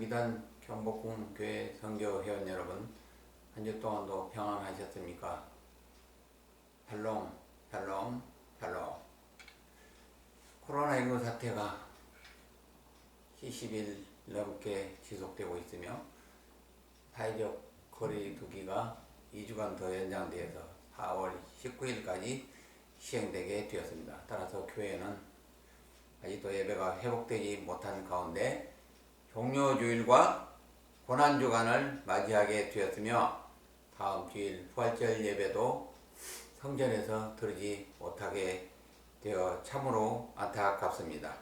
여기단 경복궁 교회 선교 회원 여러분, 한 주 동안도 평안하셨습니까? 샬롬, 샬롬, 샬롬. 코로나19 사태가 70일 넘게 지속되고 있으며 사회적 거리 두기가 2주간 더 연장되어서 4월 19일까지 시행되게 되었습니다. 따라서 교회는 아직도 예배가 회복되지 못한 가운데 종료주일과 고난주간을 맞이하게 되었으며 다음 주일 부활절 예배도 성전에서 드리지 못하게 되어 참으로 안타깝습니다.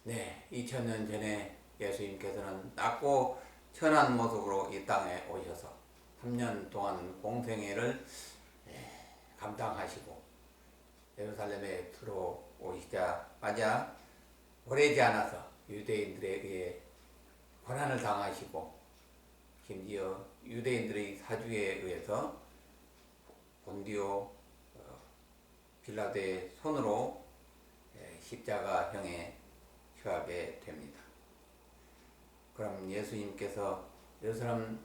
네, 2000년 전에 예수님께서는 낮고 천한 모습으로 이 땅에 오셔서 3년 동안 공생애를 감당하시고 예루살렘에 들어오시자마자 오래지 않아서 유대인들에 의해 고난을 당하시고 심지어 유대인들의 사주에 의해서 본디오 빌라도의 손으로 십자가형에 처하게 됩니다. 그럼 예수님께서 예루살렘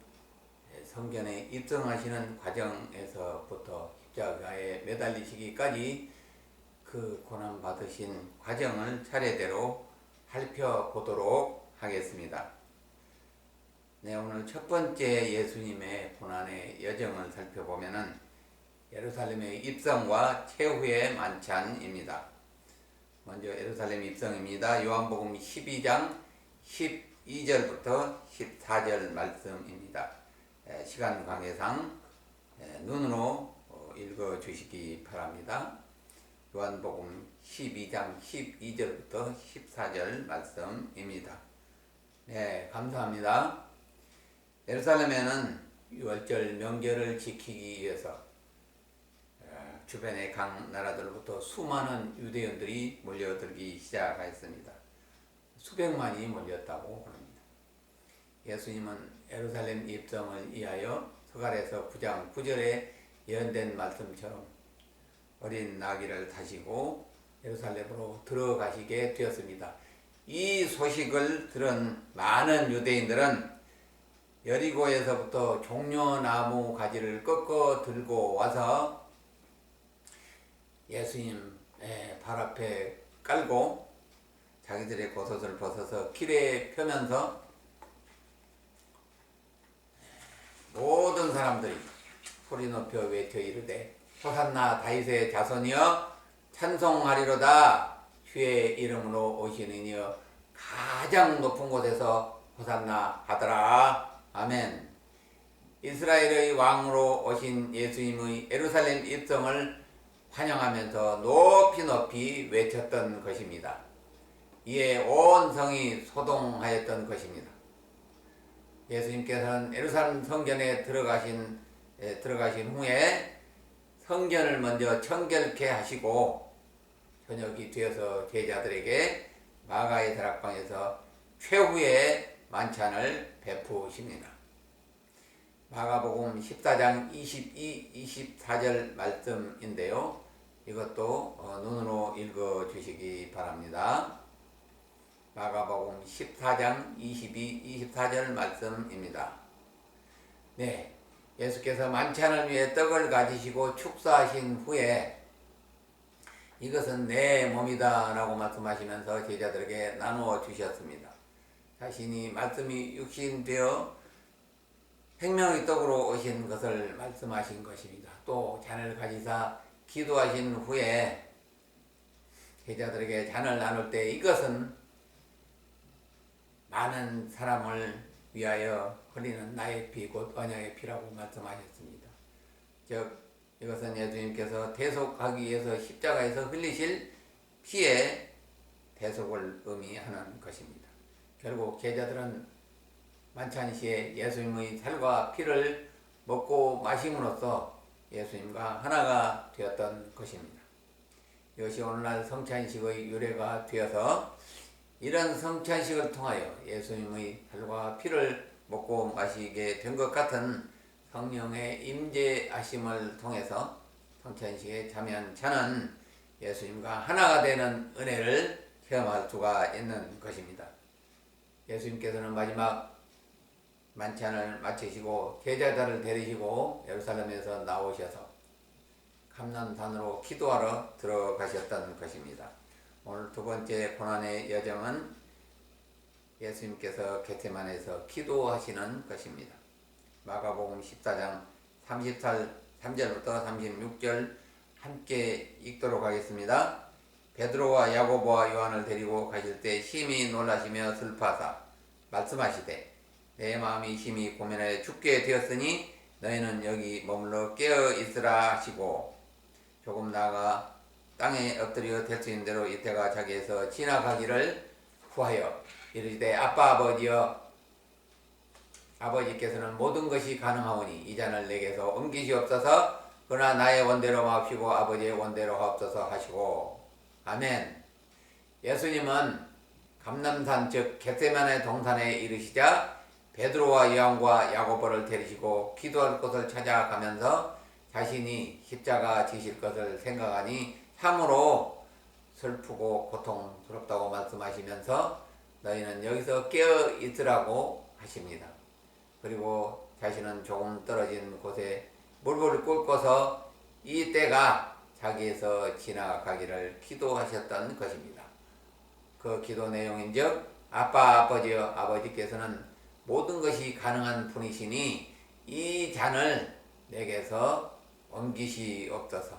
성전에 입성하시는 과정에서부터 십자가에 매달리시기까지 그 고난받으신 과정을 차례대로 살펴보도록 하겠습니다. 네, 오늘 첫 번째 예수님의 고난의 여정을 살펴보면은 예루살렘의 입성과 최후의 만찬입니다. 먼저 예루살렘 입성입니다. 요한복음 12장 12절부터 14절 말씀입니다. 시간 관계상 눈으로 읽어 주시기 바랍니다. 요한복음 12장 12절부터 14절 말씀입니다. 네, 감사합니다. 예루살렘에는 유월절 명절을 지키기 위해서 주변의 각 나라들로부터 수많은 유대인들이 몰려들기 시작했습니다. 수백만이 몰렸다고 합니다. 예수님은 예루살렘 입성을 위하여 서갈에서 9장 9절에 예언된 말씀처럼 어린 나귀를 타시고 예루살렘으로 들어가시게 되었습니다. 이 소식을 들은 많은 유대인들은 여리고에서부터 종려나무 가지를 꺾어 들고 와서 예수님 발 앞에 깔고 자기들의 겉옷을 벗어서 길에 펴면서 모든 사람들이 소리 높여 외쳐 이르되 호산나 다윗의 자손이여 찬송하리로다. 주의 이름으로 오시는 이여 가장 높은 곳에서 호산나 하더라. 아멘. 이스라엘의 왕으로 오신 예수님의 예루살렘 입성을 환영하면서 높이 높이 외쳤던 것입니다. 이에 온 성이 소동하였던 것입니다. 예수님께서는 예루살렘 성전에 들어가신 후에 성전을 먼저 청결케 하시고 저녁이 되어서 제자들에게 마가의 다락방에서 최후의 만찬을 베푸십니다. 마가복음 14장 22, 24절 말씀인데요. 이것도 눈으로 읽어 주시기 바랍니다. 마가복음 14장 22, 24절 말씀입니다. 네, 예수께서 만찬을 위해 떡을 가지시고 축사하신 후에 이것은 내 몸이다 라고 말씀하시면서 제자들에게 나누어 주셨습니다. 자신이 말씀이 육신되어 생명의 떡으로 오신 것을 말씀하신 것입니다. 또 잔을 가지사 기도하신 후에 제자들에게 잔을 나눌 때 이것은 많은 사람을 위하여 흘리는 나의 피 곧 언약의 피라고 말씀하셨습니다. 즉 이것은 예수님께서 대속하기 위해서 십자가에서 흘리실 피의 대속을 의미하는 것입니다. 결국 제자들은 만찬 시에 예수님의 살과 피를 먹고 마심으로써 예수님과 하나가 되었던 것입니다. 이것이 오늘날 성찬식의 유래가 되어서 이런 성찬식을 통하여 예수님의 살과 피를 먹고 마시게 된 것 같은 성령의 임재하심을 통해서 성찬식에 참여한 자는 예수님과 하나가 되는 은혜를 체험할 수가 있는 것입니다. 예수님께서는 마지막 만찬을 마치시고 제자들을 데리시고 예루살렘에서 나오셔서 감람산으로 기도하러 들어가셨던 것입니다. 오늘 두 번째 고난의 여정은 예수님께서 겟세마네에서 기도하시는 것입니다. 마가복음 14장 33절부터 36절 함께 읽도록 하겠습니다. 베드로와 야고보와 요한을 데리고 가실 때 심히 놀라시며 슬퍼하사 말씀하시되 내 마음이 심히 고민하여 죽게 되었으니 너희는 여기 머물러 깨어 있으라 하시고 조금 나아가 땅에 엎드려 될 수 있는 대로 이때가 자기에서 지나가기를 구하여 이르시되 아빠 아버지여 아버지께서는 모든 것이 가능하오니 이 잔을 내게서 옮기시옵소서. 그러나 나의 원대로 마옵시고 아버지의 원대로 하옵소서 하시고 아멘. 예수님은 감람산 즉 겟세마네 동산에 이르시자 베드로와 요한과 야고보를 데리시고 기도할 곳을 찾아가면서 자신이 십자가 지실 것을 생각하니 참으로 슬프고 고통스럽다고 말씀하시면서 너희는 여기서 깨어 있으라고 하십니다. 그리고 자신은 조금 떨어진 곳에 물불을 꿇고서 이 때가 자기에서 지나가기를 기도하셨던 것입니다. 그 기도 내용인즉 아빠 아버지여 아버지께서는 모든 것이 가능한 분이시니 이 잔을 내게서 옮기시옵소서.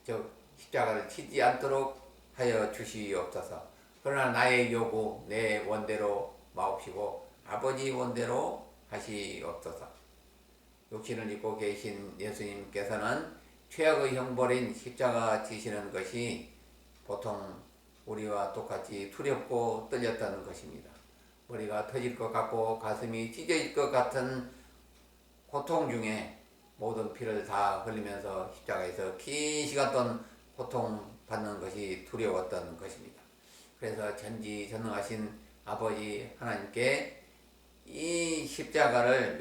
즉 십자가를 치지 않도록 하여 주시옵소서. 그러나 나의 요구 내 원대로 마옵시고 아버지 원대로 하시옵소서. 육신을 입고 계신 예수님께서는 최악의 형벌인 십자가 지시는 것이 보통 우리와 똑같이 두렵고 떨렸던 것입니다. 머리가 터질 것 같고 가슴이 찢어질 것 같은 고통 중에 모든 피를 다 흘리면서 십자가에서 긴 시간 동안 고통받는 것이 두려웠던 것입니다. 그래서 전지전능하신 아버지 하나님께 이 십자가를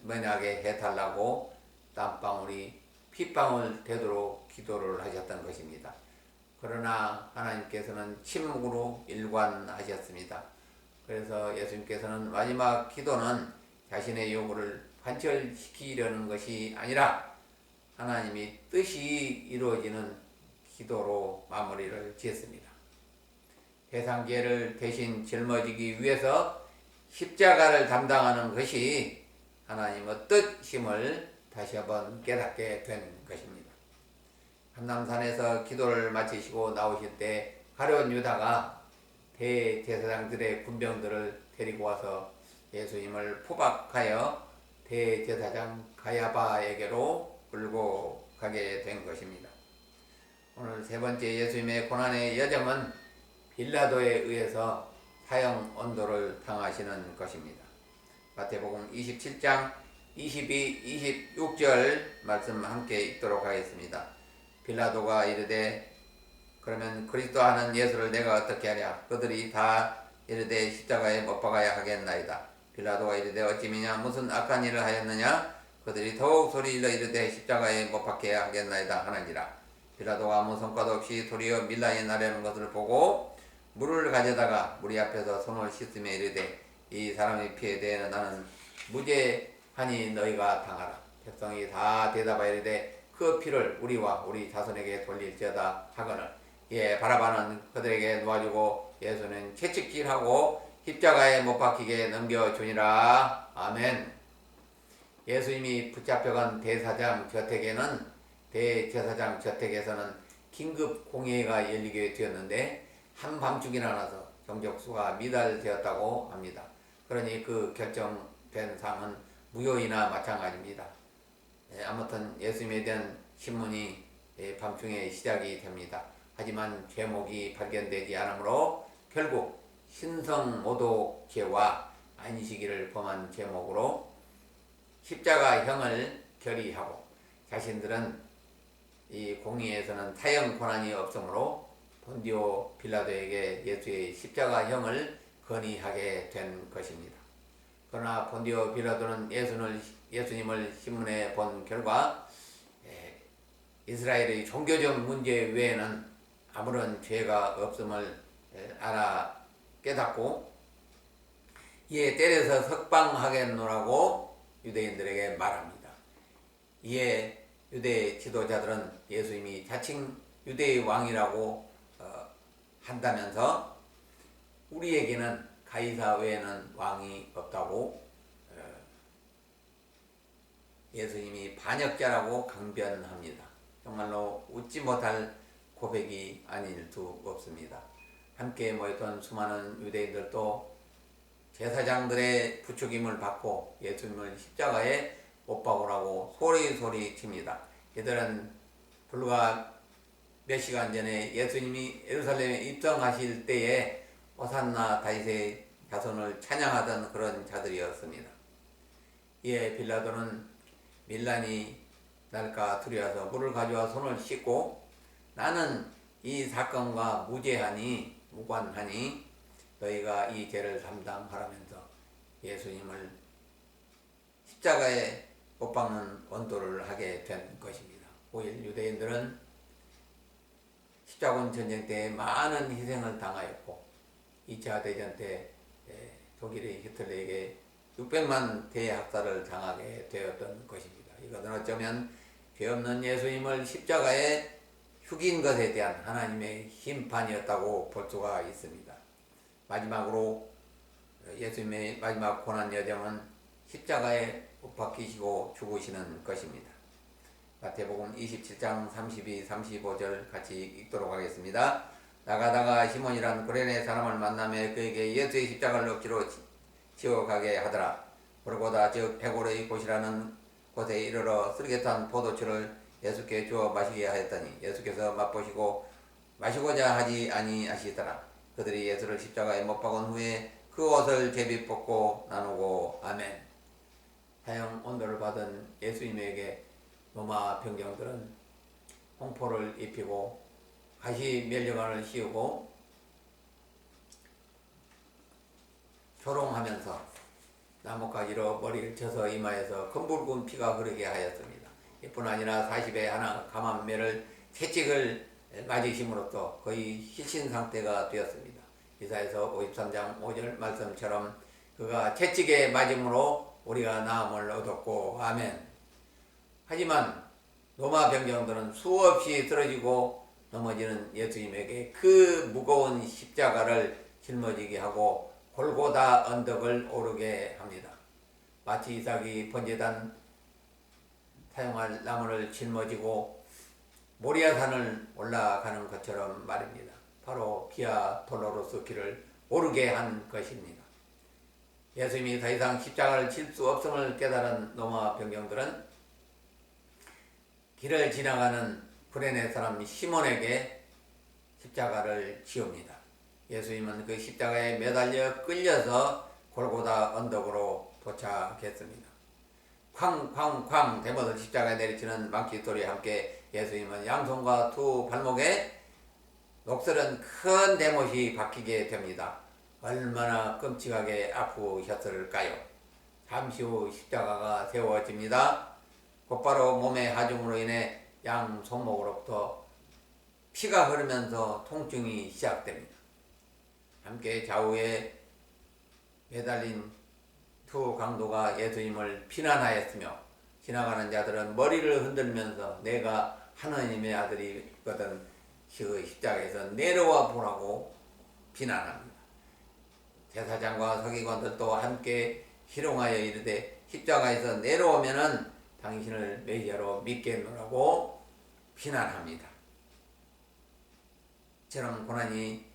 면하게 해달라고 땀방울이 핏방울 되도록 기도를 하셨던 것입니다. 그러나 하나님께서는 침묵으로 일관하셨습니다. 그래서 예수님께서는 마지막 기도는 자신의 요구를 관철시키려는 것이 아니라 하나님이 뜻이 이루어지는 기도로 마무리를 지었습니다. 세상죄를 대신 짊어지기 위해서 십자가를 담당하는 것이 하나님의 뜻임을 다시 한번 깨닫게 된 것입니다. 감람산에서 기도를 마치시고 나오실 때 가룟 유다가 대제사장들의 군병들을 데리고 와서 예수님을 포박하여 대제사장 가야바에게로 끌고 가게 된 것입니다. 오늘 세 번째 예수님의 고난의 여정은 빌라도에 의해서 사형 언도를 당하시는 것입니다. 마태복음 27장 22, 26절 말씀 함께 읽도록 하겠습니다. 빌라도가 이르되 그러면 그리스도 하는 예수를 내가 어떻게 하랴? 그들이 다 이르되 십자가에 못 박아야 하겠나이다. 빌라도가 이르되 어찌 미냐 무슨 악한 일을 하였느냐? 그들이 더욱 소리질러 이르되 십자가에 못 박혀야 하겠나이다 하느니라. 빌라도가 아무 성과도 없이 도리어 밀라에 나르는 것을 보고 물을 가져다가 무리 앞에서 손을 씻으며 이르되 이 사람의 피에 대해 나는 무죄하니 너희가 당하라. 백성이 다 대답하여 이르되 그 피를 우리와 우리 자손에게 돌릴지어다 하거늘 예 바라바는 그들에게 놓아주고 예수는 채찍질하고 십자가에 못 박히게 넘겨주니라. 아멘. 예수님이 붙잡혀간 대제사장 저택에서는 긴급 공회가 열리게 되었는데 한밤중이나 나서 정적수가 미달되었다고 합니다. 그러니 그 결정된 사항은 무효이나 마찬가지입니다. 아무튼 예수님에 대한 신문이 밤중에 시작이 됩니다. 하지만 죄목이 발견되지 않으므로 결국 신성모독죄와 안식일을 범한 죄목으로 십자가형을 결의하고 자신들은 이 공의에서는 사형 권한이 없으므로 본디오 빌라도에게 예수의 십자가형을 건의하게 된 것입니다. 그러나 본디오 빌라도는 예수님을 신문해 본 결과 이스라엘의 종교적 문제 외에는 아무런 죄가 없음을 알아 깨닫고 이에 때려서 석방하겠노라고 유대인들에게 말합니다. 이에 유대 지도자들은 예수님이 자칭 유대의 왕이라고 한다면서 우리에게는 가이사 외에는 왕이 없다고 예수님이 반역자라고 강변합니다. 정말로 웃지 못할 고백이 아닐 수 없습니다. 함께 모였던 수많은 유대인들도 제사장들의 부추김을 받고 예수님을 십자가에 못 박으라고 소리 칩니다. 이들은 불과 몇 시간 전에 예수님이 예루살렘에 입성하실 때에 호산나 다윗의 자손을 찬양하던 그런 자들이었습니다. 이에 빌라도는 밀란이 날까 두려워서 물을 가져와 손을 씻고 나는 이 사건과 무관하니 너희가 이 죄를 담당하라면서 예수님을 십자가에 못 박는 원도를 하게 된 것입니다. 5일 유대인들은 십자군 전쟁 때 많은 희생을 당하였고 2차 대전 때 독일의 히틀러에게 600만 대학살을 당하게 되었던 것입니다. 이것은 어쩌면 죄 없는 예수님을 십자가에 죽인 것에 대한 하나님의 심판이었다고 볼 수가 있습니다. 마지막으로 예수님의 마지막 고난 여정은 십자가에 못 박히시고 죽으시는 것입니다. 마태복음 27장 32, 35절 같이 읽도록 하겠습니다. 나가다가 시몬이란 구레네 사람을 만나며 그에게 예수의 십자가를 억지로 지어가게 하더라. 골고다 즉 해골의 곳이라는 곳에 이르러 쓰리get한 포도주를 예수께 주어 마시게 하였더니 예수께서 맛보시고 마시고자 하지 아니하시더라. 그들이 예수를 십자가에 못 박은 후에 그 옷을 제비 뽑고 나누고 아멘. 사형 온도를 받은 예수님에게 로마 병정들은 홍포를 입히고 가시 면류관을 씌우고 조롱하면서 나뭇가지로 머리를 쳐서 이마에서 검붉은 피가 흐르게 하였습니다. 이뿐 아니라 40에 하나 감암매를 채찍을 맞으심으로써 거의 희신 상태가 되었습니다. 이사야서 53장 5절 말씀처럼 그가 채찍에 맞음으로 우리가 나음을 얻었고 아멘. 하지만 로마 병정들은 수없이 쓰러지고 넘어지는 예수님에게 그 무거운 십자가를 짊어지게 하고 골고다 언덕을 오르게 합니다. 마치 이삭이 번제단 사용할 나무를 짊어지고 모리아산을 올라가는 것처럼 말입니다. 바로 비아 돌로로스 길을 오르게 한 것입니다. 예수님이 더 이상 십자가를 질 수 없음을 깨달은 로마 병정들은 길을 지나가는 구레네 사람 시몬에게 십자가를 지웁니다. 예수님은 그 십자가에 매달려 끌려서 골고다 언덕으로 도착했습니다. 쾅쾅쾅 대못을 십자가에 내리치는 망치 소리와 함께 예수님은 양손과 두 발목에 녹슬은 큰 대못이 박히게 됩니다. 얼마나 끔찍하게 아프셨을까요? 잠시 후 십자가가 세워집니다. 곧바로 몸의 하중으로 인해 양 손목으로부터 피가 흐르면서 통증이 시작됩니다. 함께 좌우에 매달린 두 강도가 예수님을 비난하였으며 지나가는 자들은 머리를 흔들면서 내가 하나님의 아들이거든 그 십자가에서 내려와 보라고 비난합니다. 제사장과 서기관들도 함께 희롱하여 이르되 십자가에서 내려오면은 당신을 메시아로 믿겠노라고 비난합니다. 저런 고난이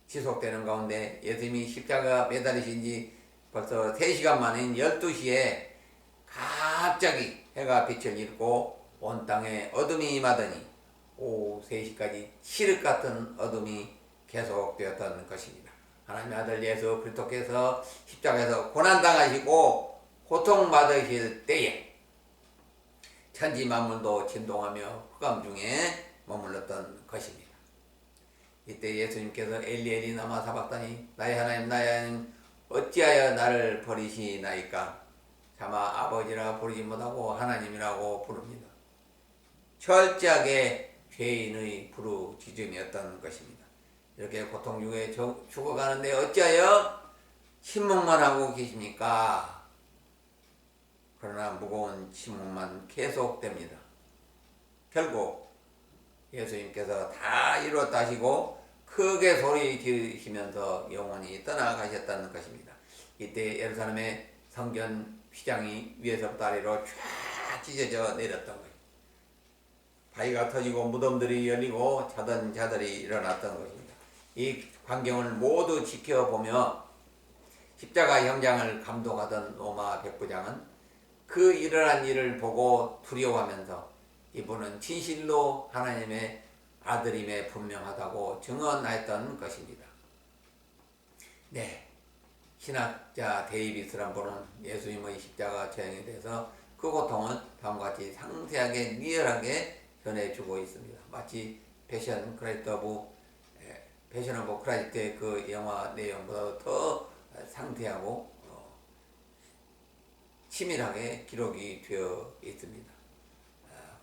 지속되는 가운데 예수님이 십자가 매달리신 지 벌써 3시간 만인 12시에 갑자기 해가 빛을 잃고 온 땅에 어둠이 임하더니 오후 3시까지 칠흑 같은 어둠이 계속되었던 것입니다. 하나님의 아들 예수 그리스도께서 십자가에서 고난당하시고 고통받으실 때에 천지 만물도 진동하며 흑암 중에 머물렀던 것입니다. 이때 예수님께서 엘리 엘리 라마 사박다니 나의 하나님 어찌하여 나를 버리시나이까. 차마 아버지라 부르지 못하고 하나님이라고 부릅니다. 철저하게 죄인의 부르짖음이었던 것입니다. 이렇게 고통 중에 죽어가는데 어찌하여 침묵만 하고 계십니까? 그러나 무거운 침묵만 계속됩니다. 결국 예수님께서 다 이루었다 하시고 크게 소리 지르시면서 영원히 떠나가셨다는 것입니다. 이때 예루살렘의 성전 휘장이 위에서부터 아래로 쫙 찢어져 내렸던 거예요. 바위가 터지고 무덤들이 열리고 자던 자들이 일어났던 것입니다. 이 광경을 모두 지켜보며 십자가 현장을 감독하던 로마 백부장은 그 일어난 일을 보고 두려워하면서 이분은 진실로 하나님의 아들임에 분명하다고 증언하였던 것입니다. 네, 신학자 데이비스란 분은 예수님의 십자가 처형에 대해서 그 고통을 다음과 같이 상세하게 리얼하게 전해주고 있습니다. 마치 패션 오브 크라이스트의 그 영화 내용보다 더 상세하고 치밀하게 기록이 되어 있습니다.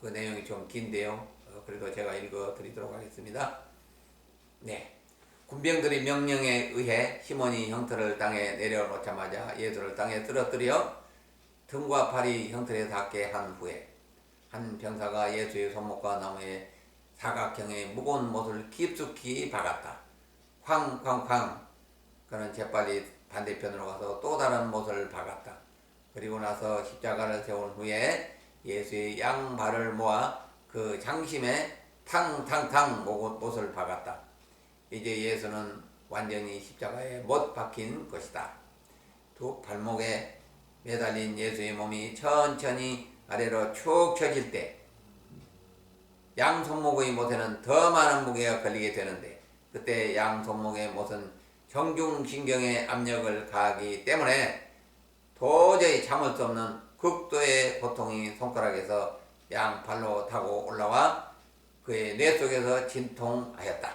그 내용이 좀 긴데요. 그래도 제가 읽어 드리도록 하겠습니다. 네. 군병들이 명령에 의해 시몬이 형틀을 땅에 내려놓자마자 예수를 땅에 쓰러뜨려 등과 팔이 형틀에 닿게 한 후에 한 병사가 예수의 손목과 나무에 사각형의 무거운 못을 깊숙이 박았다. 쾅쾅쾅. 그는 재빨리 반대편으로 가서 또 다른 못을 박았다. 그리고 나서 십자가를 세운 후에 예수의 양발을 모아 그 장심에 탕탕탕 못을 박았다. 이제 예수는 완전히 십자가에 못 박힌 것이다. 두 발목에 매달린 예수의 몸이 천천히 아래로 축 처질 때 양 손목의 못에는 더 많은 무게가 걸리게 되는데 그때 양 손목의 못은 정중신경의 압력을 가하기 때문에 도저히 참을 수 없는 극도의 고통이 손가락에서 양팔로 타고 올라와 그의 뇌 속에서 진통하였다.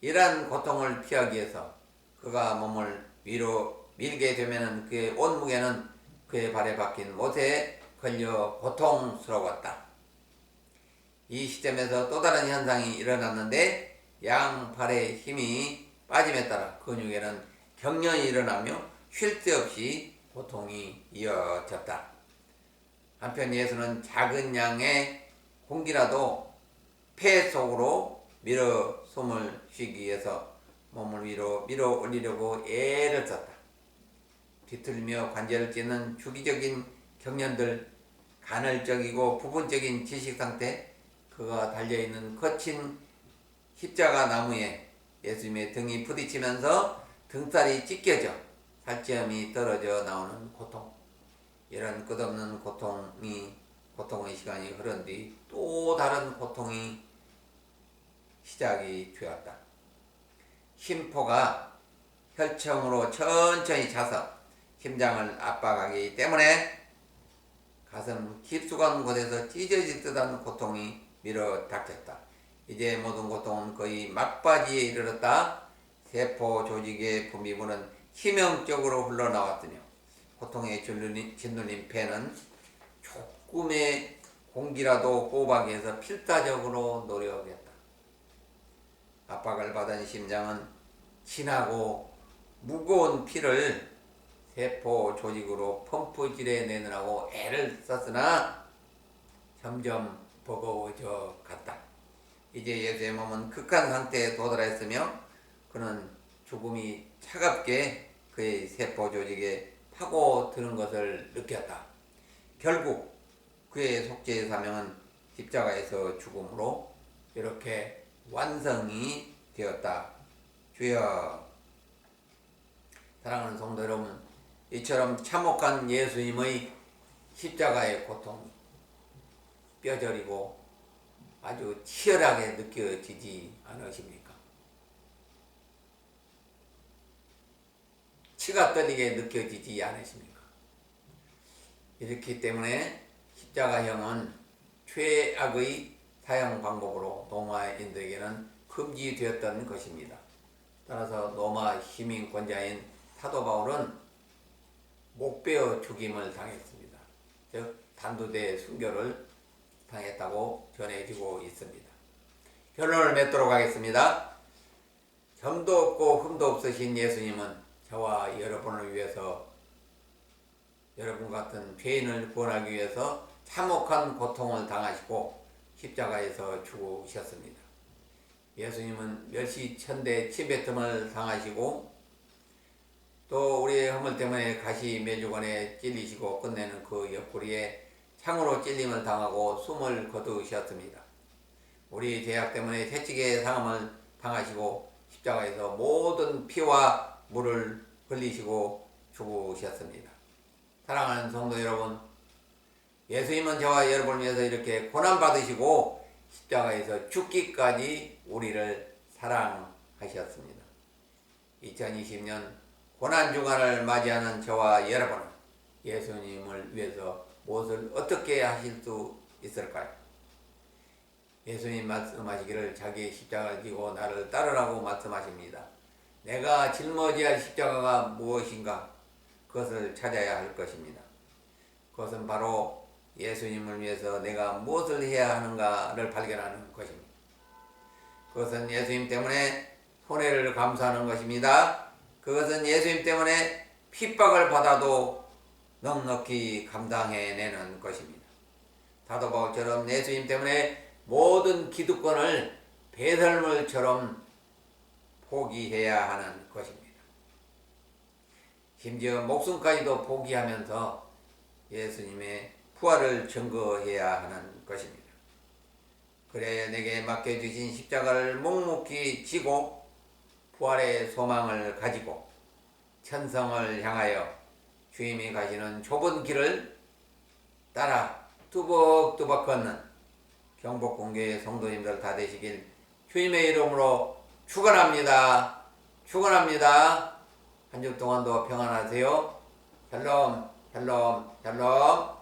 이러한 고통을 피하기 위해서 그가 몸을 위로 밀게 되면 그의 온 무게는 그의 발에 박힌 못에 걸려 고통스러웠다. 이 시점에서 또 다른 현상이 일어났는데 양팔의 힘이 빠짐에 따라 근육에는 경련이 일어나며 쉴 새 없이 고통이 이어졌다. 한편 예수는 작은 양의 공기라도 폐 속으로 밀어 숨을 쉬기 위해서 몸을 위로 밀어 올리려고 애를 썼다. 뒤틀리며 관절을 찢는 주기적인 경련들, 간헐적이고 부분적인 지식 상태, 그가 달려있는 거친 십자가 나무에 예수님의 등이 부딪히면서 등살이 찢겨져 살점이 떨어져 나오는 고통. 이런 끝없는 고통의 시간이 흐른 뒤 또 다른 고통이 시작이 되었다. 심포가 혈청으로 천천히 차서 심장을 압박하기 때문에 가슴 깊숙한 곳에서 찢어질 듯한 고통이 밀어 닥쳤다. 이제 모든 고통은 거의 막바지에 이르렀다. 세포 조직의 분비물은 치명적으로 흘러나왔으며 고통에 짓눌린 폐는 조금의 공기라도 호흡하기 위해서 필사적으로 노력했다. 압박을 받은 심장은 진하고 무거운 피를 세포 조직으로 펌프질해 내느라고 애를 썼으나 점점 버거워져 갔다. 이제 예수의 몸은 극한 상태에 도달했으며 그는 죽음이 차갑게 그의 세포 조직에 파고드는 것을 느꼈다. 결국 그의 속죄의 사명은 십자가에서 죽음으로 이렇게 완성이 되었다. 주여. 사랑하는 성도 여러분, 이처럼 참혹한 예수님의 십자가의 고통, 뼈저리고 아주 치열하게 느껴지지 않으십니까? 치가 떨리게 느껴지지 않으십니까? 이렇기 때문에 십자가형은 최악의 사형 방법으로 로마인들에게는 금지되었던 것입니다. 따라서 로마 시민권자인 사도 바울은 목베어 죽임을 당했습니다. 즉 단두대 순교를 당했다고 전해지고 있습니다. 결론을 맺도록 하겠습니다. 점도 없고 흠도 없으신 예수님은 저와 여러분을 위해서 여러분 같은 죄인을 구원하기 위해서 참혹한 고통을 당하시고 십자가에서 죽으셨습니다. 예수님은 멸시천대 침뱉음을 당하시고 또 우리의 허물 때문에 가시 메주관에 찔리시고 끝내는 그 옆구리에 창으로 찔림을 당하고 숨을 거두셨습니다. 우리 죄악 때문에 채찍의 상함을 당하시고 십자가에서 모든 피와 물을 흘리시고 죽으셨습니다. 사랑하는 성도 여러분, 예수님은 저와 여러분을 위해서 이렇게 고난받으시고 십자가에서 죽기까지 우리를 사랑하셨습니다. 2020년 고난주간을 맞이하는 저와 여러분은 예수님을 위해서 무엇을 어떻게 하실 수 있을까요? 예수님 말씀하시기를 자기 십자가를 지고 나를 따르라고 말씀하십니다. 내가 짊어져야 할 십자가가 무엇인가? 그것을 찾아야 할 것입니다. 그것은 바로 예수님을 위해서 내가 무엇을 해야 하는가를 발견하는 것입니다. 그것은 예수님 때문에 손해를 감수하는 것입니다. 그것은 예수님 때문에 핍박을 받아도 넉넉히 감당해내는 것입니다. 사도 바울처럼 예수님 때문에 모든 기득권을 배설물처럼 포기해야 하는 것입니다. 심지어 목숨까지도 포기하면서 예수님의 부활을 증거해야 하는 것입니다. 그래야 내게 맡겨주신 십자가를 묵묵히 지고 부활의 소망을 가지고 천성을 향하여 주님이 가시는 좁은 길을 따라 뚜벅뚜벅 걷는 경복궁교회 성도님들 다 되시길 주님의 이름으로 축원합니다. 축원합니다. 한 주 동안도 평안하세요. 샬롬 샬롬 샬롬.